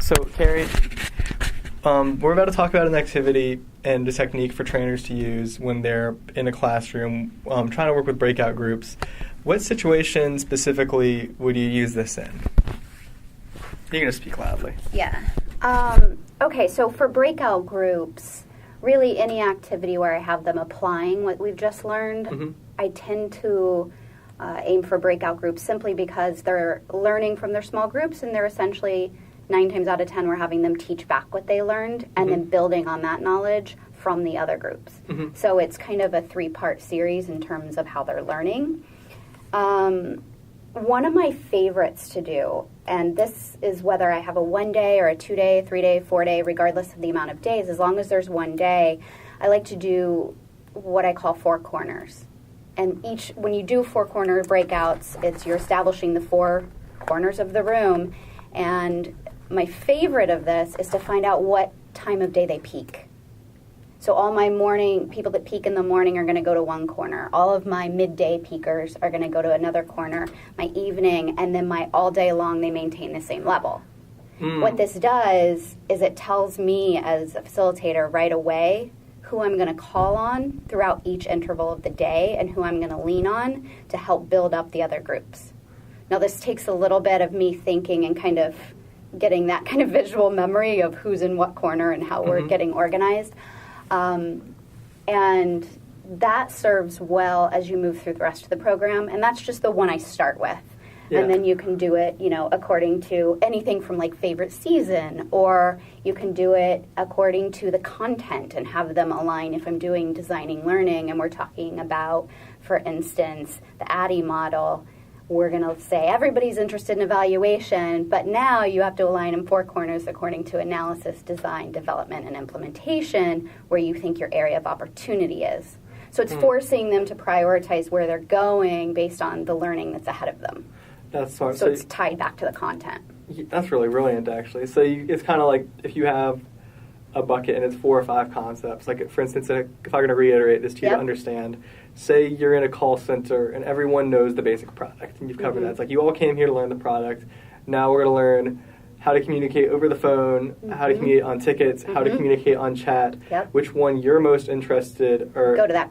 So, Carrie, we're about to talk about an activity and a technique for trainers to use when they're in a classroom trying to work with breakout groups. What situation specifically would you use this in? You're going to speak loudly. Yeah. Okay, so for breakout groups, really any activity where I have them applying what we've just learned, I tend to aim for breakout groups simply because they're learning from their small groups, and they're essentially 9 times out of 10 we're having them teach back what they learned and then building on that knowledge from the other groups. So it's kind of a 3-part series in terms of how they're learning. One of my favorites to do, and this is whether I have a 1-day or a 2-day, 3-day, 4-day, regardless of the amount of days, as long as there's 1 day, I like to do what I call 4 corners. And when you do 4-corner breakouts, you're establishing the 4 corners of the room. And my favorite of this is to find out what time of day they peak. So all my people that peak in the morning are going to go to one corner. All of my midday peakers are going to go to another corner. My evening, and then my all day long, they maintain the same level. What this does is it tells me as a facilitator right away who I'm going to call on throughout each interval of the day and who I'm going to lean on to help build up the other groups. Now, this takes a little bit of me thinking and kind of getting that kind of visual memory of who's in what corner and how we're getting organized. And that serves well as you move through the rest of the program. And that's just the one I start with. Yeah. And then you can do it, according to anything from like favorite season, or you can do it according to the content and have them align. If I'm doing designing learning and we're talking about, for instance, the ADDIE model, we're going to say everybody's interested in evaluation, but now you have to align in 4 corners according to analysis, design, development, and implementation, where you think your area of opportunity is. So it's forcing them to prioritize where they're going based on the learning that's ahead of them. That's smart. So it's tied back to the content. That's really brilliant, actually. So it's kind of like if you have a bucket and it's 4 or 5 concepts. Like, for instance, if I'm going to reiterate this to you to understand, say you're in a call center and everyone knows the basic product, and you've covered that. It's like you all came here to learn the product. Now we're going to learn how to communicate over the phone, how to communicate on tickets, how to communicate on chat, which one you're most interested, or go to that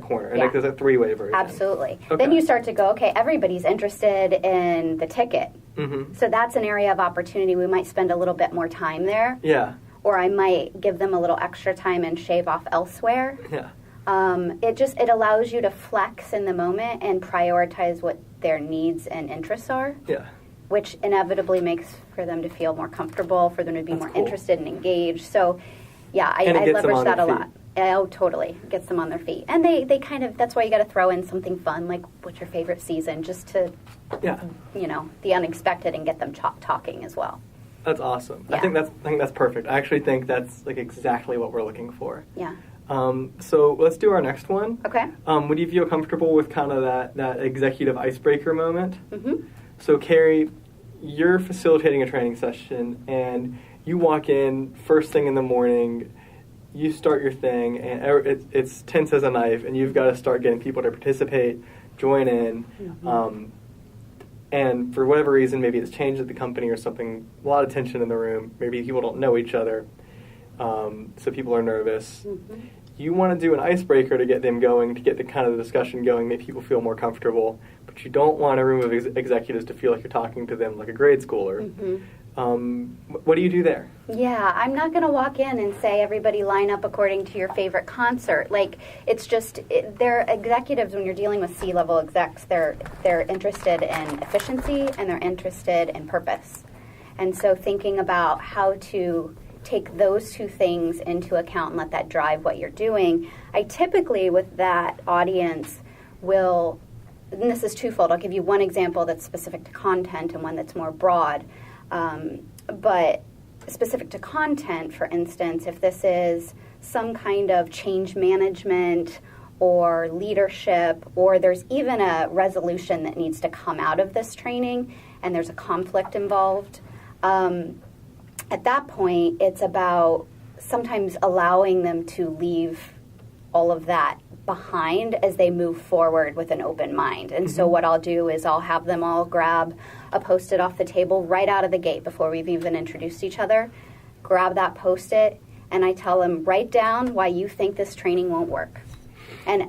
corner. And like there's a 3-way version. Absolutely. Okay. Then you start to go, okay, everybody's interested in the ticket. So that's an area of opportunity. We might spend a little bit more time there. Yeah. Or I might give them a little extra time and shave off elsewhere. Yeah. It allows you to flex in the moment and prioritize what their needs and interests are. Yeah. Which inevitably makes for them to feel more comfortable, for them to be more interested and engaged. So, yeah, I leverage that a lot. Oh, totally. Gets them on their feet. And they kind of, that's why you got to throw in something fun, like what's your favorite season, just to, the unexpected, and get them talking as well. That's awesome. Yeah. I think that's perfect. I actually think that's like exactly what we're looking for. Yeah. So let's do our next one. Okay. Would you feel comfortable with kind of that executive icebreaker moment? So, Carrie, you're facilitating a training session, and you walk in first thing in the morning, you start your thing, and it's tense as a knife, and you've got to start getting people to participate, join in, and for whatever reason, maybe it's changed at the company or something, a lot of tension in the room, maybe people don't know each other, so people are nervous. You want to do an icebreaker to get them going, to get the kind of the discussion going, make people feel more comfortable, but you don't want a room of executives to feel like you're talking to them like a grade schooler. What do you do there? Yeah, I'm not going to walk in and say everybody line up according to your favorite concert. Like, it's just, they're executives. When you're dealing with C-level execs, they're interested in efficiency and they're interested in purpose. And so thinking about how to take those 2 things into account and let that drive what you're doing. I typically, with that audience, will, and this is twofold. I'll give you one example that's specific to content and one that's more broad. But specific to content, for instance, if this is some kind of change management or leadership, or there's even a resolution that needs to come out of this training and there's a conflict involved, at that point, it's about sometimes allowing them to leave all of that behind as they move forward with an open mind. And so what I'll do is I'll have them all grab a Post-it off the table right out of the gate before we've even introduced each other. Grab that Post-it, and I tell them, write down why you think this training won't work. And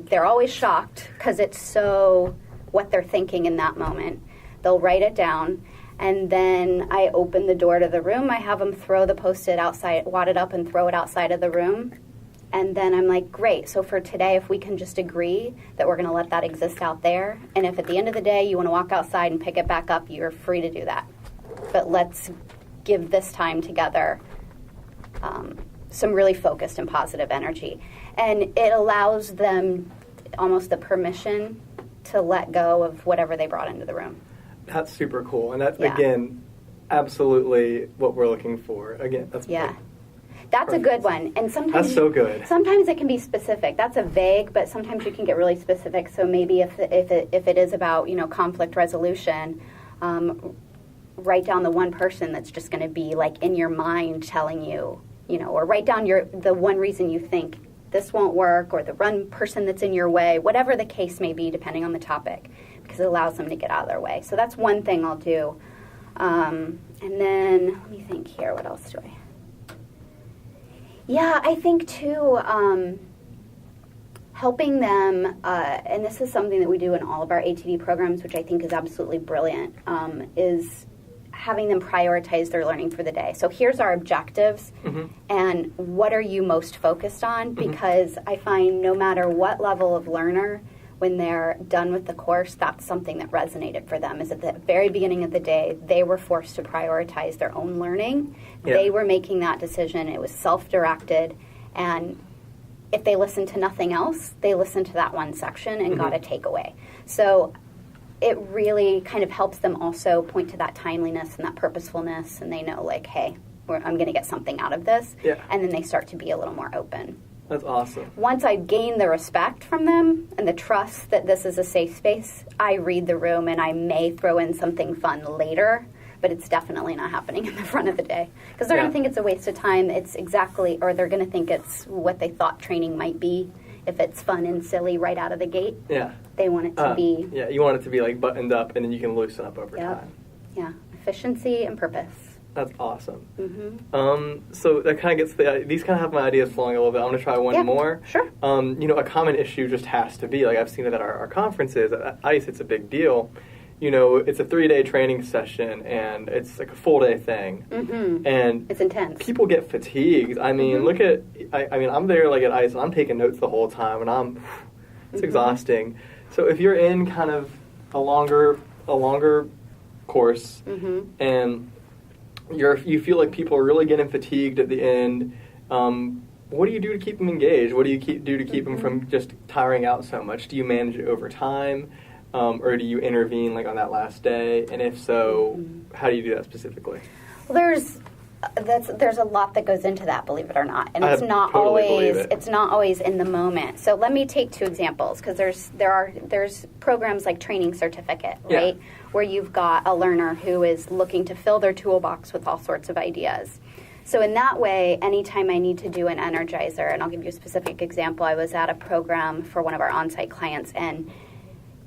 they're always shocked because it's so what they're thinking in that moment. They'll write it down, and then I open the door to the room. I have them throw the Post-it outside, wad it up and throw it outside of the room. And then I'm like, great, so for today, if we can just agree that we're going to let that exist out there, and if at the end of the day you want to walk outside and pick it back up, you're free to do that. But let's give this time together some really focused and positive energy. And it allows them almost the permission to let go of whatever they brought into the room. That's super cool. And that's, again, absolutely what we're looking for. Again, that's That's a good one. And sometimes that's so good. Sometimes it can be specific. That's a vague, but sometimes you can get really specific. So maybe if it is about, conflict resolution, write down the one person that's just going to be like in your mind telling you, or write down the one reason you think this won't work, or the one person that's in your way, whatever the case may be, depending on the topic, because it allows them to get out of their way. So that's one thing I'll do. And then let me think here. What else do I? Yeah, I think too, helping them, and this is something that we do in all of our ATD programs, which I think is absolutely brilliant, is having them prioritize their learning for the day. So here's our objectives, and what are you most focused on? Because I find no matter what level of learner, when they're done with the course, that's something that resonated for them, is at the very beginning of the day, they were forced to prioritize their own learning. Yeah. They were making that decision. It was self-directed, and if they listened to nothing else, they listened to that one section and got a takeaway. So it really kind of helps them also point to that timeliness and that purposefulness, and they know, like, hey, I'm going to get something out of this, and then they start to be a little more open. That's awesome. Once I gain the respect from them and the trust that this is a safe space, I read the room and I may throw in something fun later, but it's definitely not happening in the front of the day. Because they're going to think it's a waste of time. It's exactly, or they're going to think it's what they thought training might be. If it's fun and silly right out of the gate, they want it to be. Yeah, you want it to be like buttoned up, and then you can loosen up over time. Yeah, efficiency and purpose. That's awesome. So that kind of gets these kind of have my ideas flowing a little bit. I'm going to try one more. Sure. A common issue just has to be, like I've seen it at our conferences, at ICE, it's a big deal. It's a 3-day training session, and it's like a full-day thing. And it's intense. People get fatigued. I mean, look at, I'm there like at ICE, and I'm taking notes the whole time, and it's exhausting. So if you're in kind of a longer course, and you feel like people are really getting fatigued at the end, what do you do to keep them engaged? What do you do to keep them from just tiring out so much? Do you manage it over time, or do you intervene like on that last day? And if so, how do you do that specifically? Well, there's a lot that goes into that, believe it or not, and it's not always in the moment. So let me take 2 examples, because there's programs like Training Certificate, right, where you've got a learner who is looking to fill their toolbox with all sorts of ideas. So in that way, anytime I need to do an energizer, and I'll give you a specific example, I was at a program for one of our on-site clients, and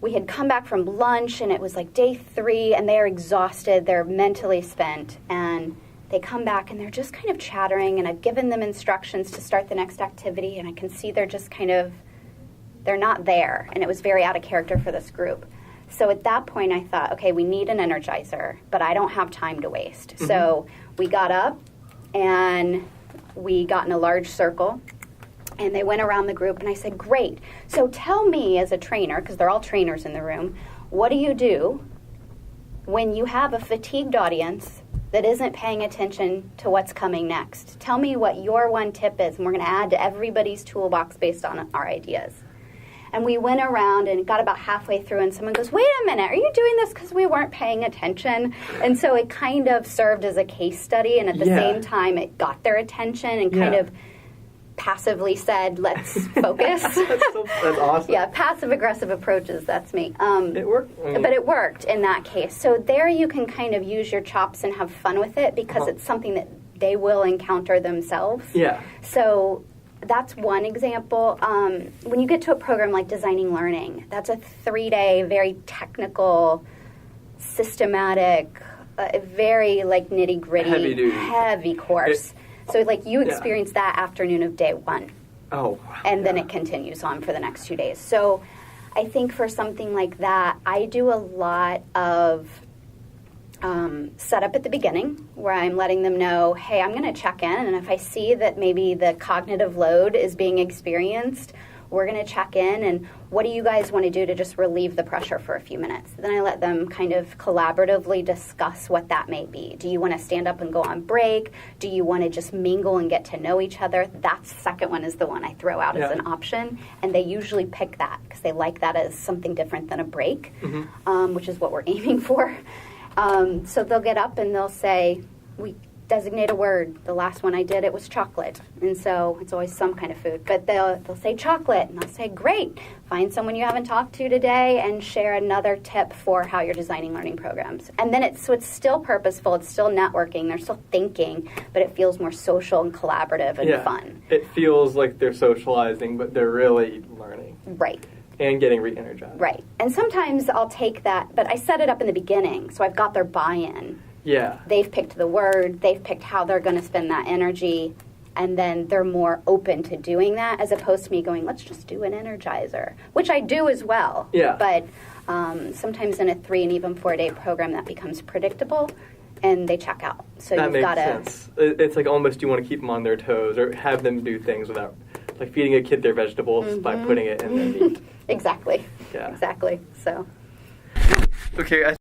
we had come back from lunch, and it was like day 3, and they're exhausted, they're mentally spent, and they come back and they're just kind of chattering, and I've given them instructions to start the next activity, and I can see they're just they're not there, and it was very out of character for this group. So at that point I thought, okay, we need an energizer, but I don't have time to waste. So we got up and we got in a large circle, and they went around the group, and I said, great, so tell me as a trainer, because they're all trainers in the room, what do you do when you have a fatigued audience that isn't paying attention to what's coming next? Tell me what your one tip is, and we're going to add to everybody's toolbox based on our ideas. And we went around and got about halfway through, and someone goes, wait a minute, are you doing this because we weren't paying attention? And so it kind of served as a case study, and at the same time it got their attention and kind of passively said, let's focus. That's awesome. Yeah, passive-aggressive approaches, that's me. It worked. But it worked in that case. So there you can kind of use your chops and have fun with it, because it's something that they will encounter themselves. Yeah. So that's one example. When you get to a program like Designing Learning, that's a 3-day, very technical, systematic, very like nitty-gritty, heavy course. So like you experience that afternoon of day 1. Oh. And then it continues on for the next 2 days. So I think for something like that, I do a lot of setup at the beginning where I'm letting them know, hey, I'm going to check in, and if I see that maybe the cognitive load is being experienced, we're going to check in, and what do you guys want to do to just relieve the pressure for a few minutes? Then I let them kind of collaboratively discuss what that may be. Do you want to stand up and go on break? Do you want to just mingle and get to know each other? That second one is the one I throw out as an option, and they usually pick that because they like that as something different than a break, which is what we're aiming for. So they'll get up and they'll say, we designate a word. The last one I did, it was chocolate. And so it's always some kind of food. But they'll say chocolate, and I'll say, great. Find someone you haven't talked to today and share another tip for how you're designing learning programs. And then it's still purposeful. It's still networking. They're still thinking, but it feels more social and collaborative and fun. It feels like they're socializing, but they're really learning. Right. And getting re-energized. Right. And sometimes I'll take that, but I set it up in the beginning, so I've got their buy-in. Yeah. They've picked the word, they've picked how they're going to spend that energy, and then they're more open to doing that as opposed to me going, let's just do an energizer, which I do as well. Yeah. But sometimes in a 3 and even 4-day program that becomes predictable, and they check out. So that you've makes got to. sense. It's like almost you want to keep them on their toes or have them do things without, like feeding a kid their vegetables by putting it in their meat. Exactly. Yeah. Exactly. So. Okay,